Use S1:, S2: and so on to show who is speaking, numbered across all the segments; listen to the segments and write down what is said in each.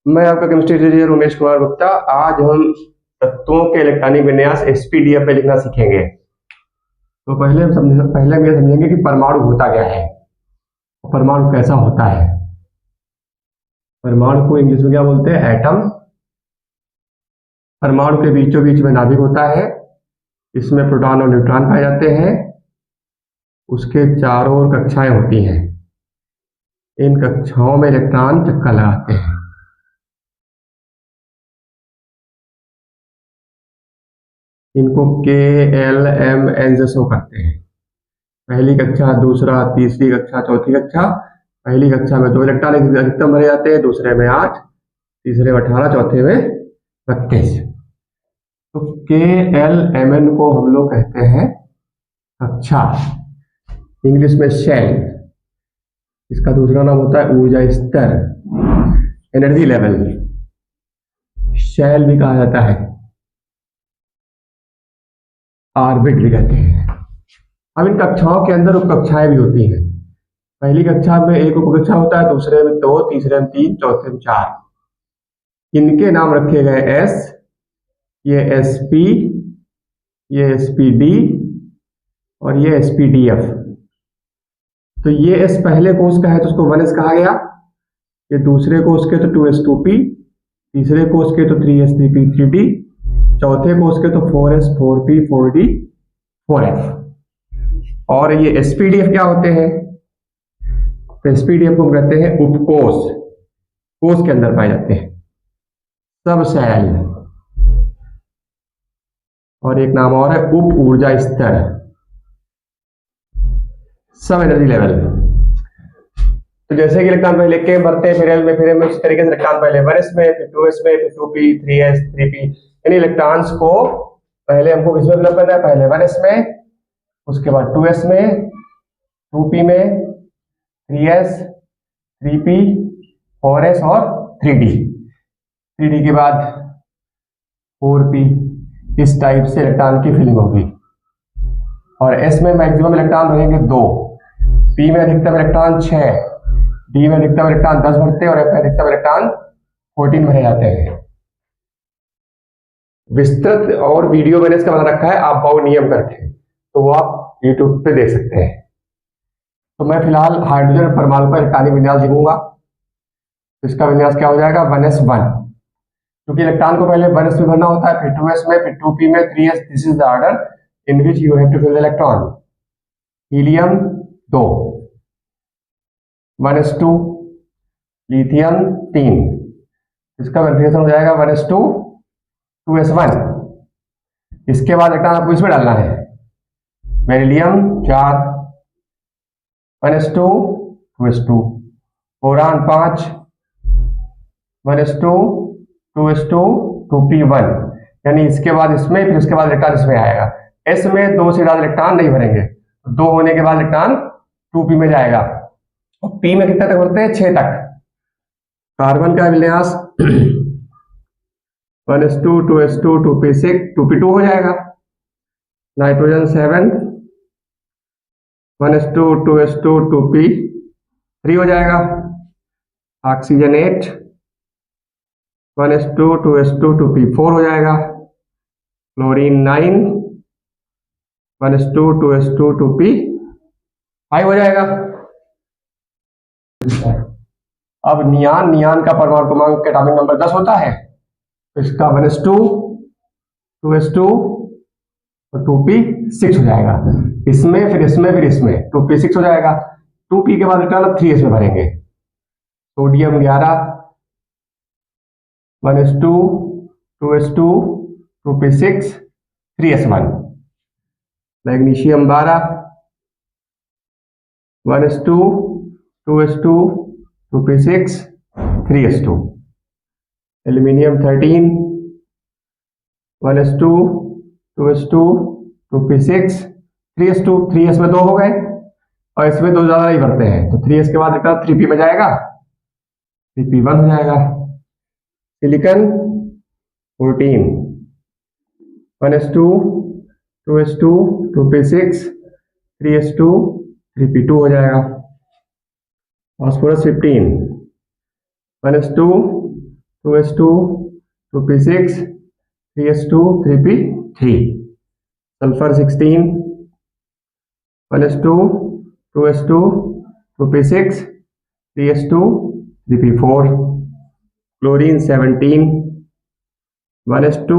S1: मैं आपका chemistry teacher Umesh Kumar Gupta. आज हम तत्वों के इलेक्ट्रॉनिक विन्यास एसपीडीएफ में लिखना सीखेंगे। तो पहले हम ये समझेंगे कि परमाणु होता क्या है, परमाणु कैसा होता है। परमाणु को इंग्लिश में क्या बोलते हैं? एटम। परमाणु के बीचों बीच में नाभिक होता है, इसमें प्रोटॉन और न्यूट्रॉन पाए जाते हैं। उसके चारों ओर कक्षाएं होती हैं, इन कक्षाओं में इलेक्ट्रॉन चक्कर लगाते हैं। इनको के एल एम एन से शो करते हैं। पहली कक्षा, दूसरा, तीसरी कक्षा, चौथी कक्षा। पहली कक्षा में 2 इलेक्ट्रॉन अधिकतम भरे जाते हैं, दूसरे में 8, तीसरे में 18, चौथे में 32। तो के एल एम एन को हम लोग कहते हैं कक्षा, इंग्लिश में शेल। इसका दूसरा नाम होता है ऊर्जा स्तर, एनर्जी लेवल। शेल भी कहा जाता है, ऑर्बिट भी कहते हैं। अब इन कक्षाओं के अंदर उपकक्षाएं भी होती हैं। पहली कक्षा में एक उपकक्षा होता है, दूसरे में 2, तीसरे में 3, चौथे में 4। इनके नाम रखे गए एस, ये एस पी, ये एस पी डी और ये एस पी डी एफ। तो ये एस पहले कोष का है तो उसको 1s कहा गया। ये दूसरे कोष के तो 2s 2p, तीसरे कोष के तो 3s 3p 3d, चौथे कोष के तो 4s 4p 4d 4f। और ये एसपीडीएफ क्या होते हैं? तो एसपीडीएफ को हम कहते हैं उपकोष, कोष के अंदर पाए जाते हैं। सब सेल। और एक नाम और है उप ऊर्जा स्तर, सब एनर्जी लेवल। तो जैसे कि इलेक्ट्रॉन पहले के भरते हैं, फिर एल में, फिर एम में, उसी तरीके से इलेक्ट्रॉन पहले 1s में, फिर 2s में, फिर 2p 3s 3p। यानी इलेक्ट्रॉन्स को पहले हमको किसमें फिलअप करना है? पहले 1s में, उसके बाद 2s में, 2p में, 3s 3p 4s और 3d। 3d के बाद 4p। इस टाइप से इलेक्ट्रॉन की फिलिंग होगी। और s में मैक्सिमम इलेक्ट्रॉन रहेंगे 2, p में अधिकतम इलेक्ट्रॉन 6, d में अधिकतम इलेक्ट्रॉन 10 भरते हैं और f में अधिकतम इलेक्ट्रॉन 14 भरे जाते हैं। विस्तृत और वीडियो मैंने इसका बना रखा है, आप बहुत नियम करते हैं तो वो आप यूट्यूब पे देख सकते हैं। तो मैं फिलहाल हाइड्रोजन परमाणु का इलेक्ट्रॉनिक विन्यास लिखूंगा। तो इसका विन्यास क्या हो जाएगा? 1s1, क्योंकि इलेक्ट्रॉन को पहले 1s में भरना होता है, फिर 2s में, फिर 2p में, 3s। This is the order in which you have to fill the electron. Helium 2, 1s2, lithium 3। इसका वेरिफिकेशन हो जाएगा 1s2 2s1। इसके बाद इलेक्ट्रॉन आपको इसमें डालना है, beryllium 4, 1s2 2s2, boron 5, 1s2 2s2 2p1। यानी इसके बाद इसमें, फिर उसके बाद इलेक्ट्रॉन इसमें आएगा। s में 2 से ज्यादा इलेक्ट्रॉन नहीं भरेंगे, 2 होने के बाद इलेक्ट्रॉन 2p में जाएगा। और p में कितने तक भरते हैं? 6 तक। कार्बन का विन्यास 1s2 2s2 2p6 2p2 हो जाएगा। नाइट्रोजन 7, 1s2 2s2 2p3 हो जाएगा। ऑक्सीजन 8, 1s2 2s2 2p4 हो जाएगा। क्लोरीन 9, 1s2 2s2 2p5 हो जाएगा। अब नियान का परमाणु क्रमांक एटॉमिक नंबर 10 होता है, तो इसका 1s2 2s2 और 2p6 हो जाएगा। इसमें, फिर इसमें, फिर इसमें 2p6 हो जाएगा। 2p के बाद इलेक्ट्रॉन 3s में भरेंगे। Sodium 11, 1s2 2s2 2p6 3s1। Magnesium 12, 1s2 2s2 2p6 3s2। Aluminium 13, 1s2 2s2 2p6 3s2। 3s में 2 हो गए और इसमें 2 ज्यादा नहीं भरते हैं, तो 3s के बाद इलेक्ट्रॉन 3p में जाएगा, 3p1 हो जाएगा। Silicon 14, 1s2 2s2 2p6 3s2 3p2 हो जाएगा। Phosphorus 15, 1s2 2s2 2p6 3s2 3p3, sulphur 16 1s2 2s2 2p6 3s2 3p4, chlorine 17 1s2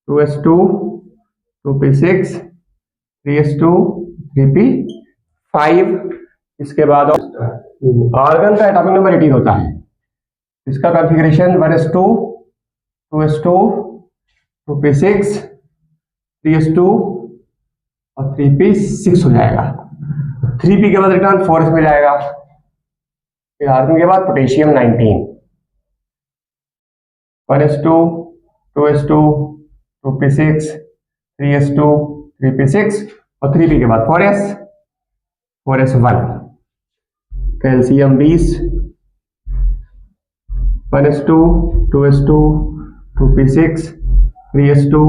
S1: 2s2 2p6 3s2 3p5। इसके बाद आर्गन का एटॉमिक नंबर 18 होता है, इसका configuration 1s2 2s2 2p6 3s2 और 3p6 हो जाएगा। 3p के बाद इलेक्ट्रॉन 4s में जाएगा। फिर आर्गन के बाद potassium 19 1s2 2s2 2p6 3s2 3p6 और 3p के बाद 4s1। Calcium 20 1s2 2s2 2p6 3s2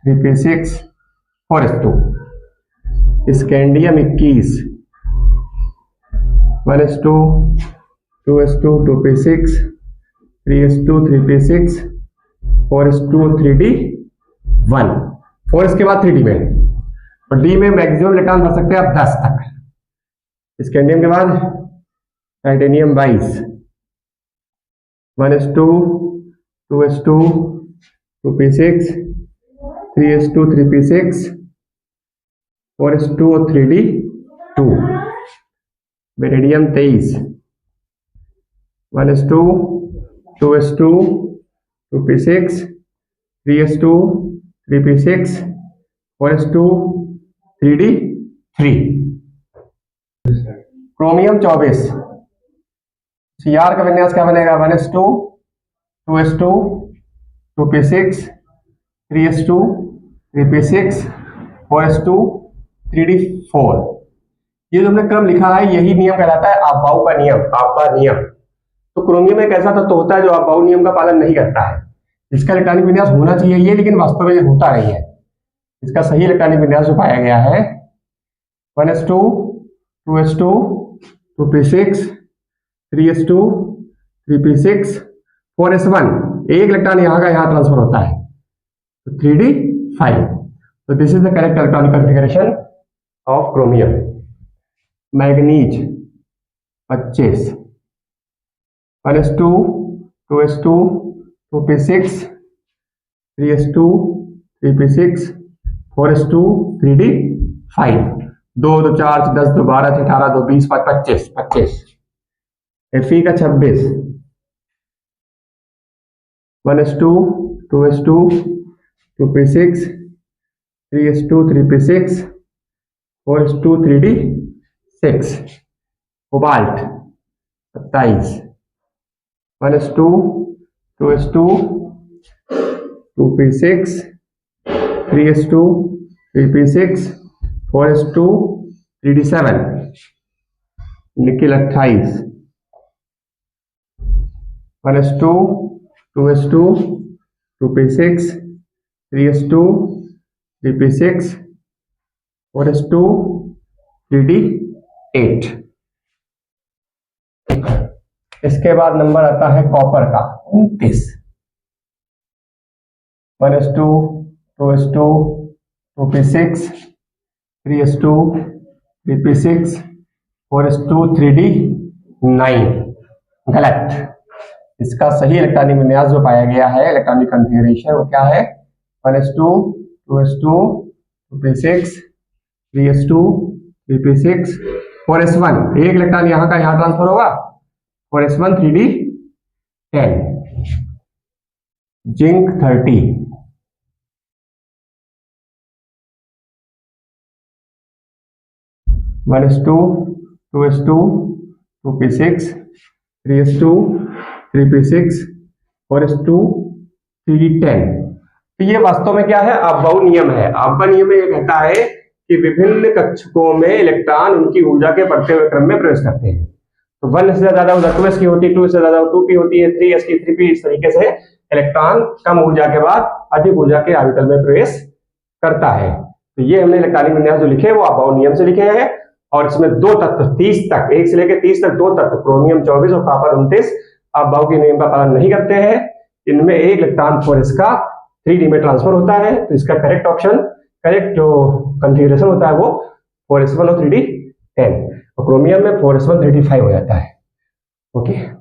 S1: 3p6 4s2। Scandium 21 1s2 2s2 2p6 3s2 3p6 4s2 3d1। 4s के बाद 3d में, और डी में मैक्सिमम इलेक्ट्रॉन भर सकते हैं आप 10 तक। स्कैंडियम के बाद titanium 22 1s2 2s2 2p6 3s2 3p6 4s2 3d2। बेरिडियम 23 1s2 2s2 2p6 3s2 3p6 4s2 3d3। Chromium 24 Cr का विन्यास क्या बनेगा 1s2 2s2 2p6 3s2 3p6 4s2 3d4। ये जो हमने क्रम लिखा है यही नियम कहलाता है आपबाउ का नियम, आपबा नियम। तो क्रोमियम एक ऐसा तत्व होता है जो आपबाउ नियम का पालन नहीं करता है। इसका इलेक्ट्रॉनिक विन्यास होना चाहिए ये, लेकिन वास्तव में ये होता नहीं है। इसका सही इलेक्ट्रॉनिक विन्यास जो पाया गया है 1s2 2s2 2p6 3s2 3p6 4s1। एक इलेक्ट्रॉन यहाँ का यहाँ ट्रांसफर होता है तो 3d5। तो this is the correct electronic configuration of chromium. Manganese 25 1s2 2s2 2p6 3s2 3p6 4s2 3d5। 2 2 4 10 2 12 18 2 20 5 25 25। Fe का 26 1s2 2s2 2p6 3s2 3p6 4s2 3d6। Cobalt 27 1s2 2s2 2p6 3s2 3p6 4s2 3d7। Nickel 28 1s2 2s2 2p6 3s2 3p6 4s2 3d8। इसके बाद number आता है copper का 29 1s2 2s2 2p6 3s2 3p6 4s2 3d9। गलत। इसका सही electronic विन्यास जो पाया गया है इलेक्ट्रॉनिक कॉन्फ़िगरेशन वो क्या है 1s2 2s2 2p6 3s2 3p6 4s1। एक इलेक्ट्रॉन यहाँ का यहाँ ट्रांसफर होगा 4s1 3d10। Zinc 30 1s2 2s2 2p6 3s2 3p6 4s2 3d10। तो ये वास्तव में क्या है आपबाउ नियम है। आपबाउ नियम में ये कहता है कि विभिन्न कक्षकों में इलेक्ट्रॉन उनकी ऊर्जा के बढ़ते हुए क्रम में प्रवेश करते हैं। तो 1 से ज्यादा ऊर्जा 2s की होती है, 2 से ज्यादा 2p होती है, 3s की 3p। इस तरीके से इलेक्ट्रॉन कम ऊर्जा के बाद अधिक ऊर्जा के ऑर्बिटल में प्रवेश करता है। तो ये हमने इलेक्ट्रॉनिक विन्यास जो लिखे वो आपबाउ नियम से लिखे हैं। और इसमें दो तत्व 30 तक 1 से लेकर 30 तक दो तत्व क्रोमियम 24 और कॉपर 29 आप बाउ के नियम का पालन नहीं करते हैं, इनमें एक इलेक्ट्रॉन 4s का 3d में ट्रांसफर होता है, तो इसका करेक्ट ऑप्शन, करेक्ट जो कॉन्फ़िगरेशन होता है वो 4s1 और 3d10, और क्रोमियम में 4s1 3d5 हो जाता है। ओके।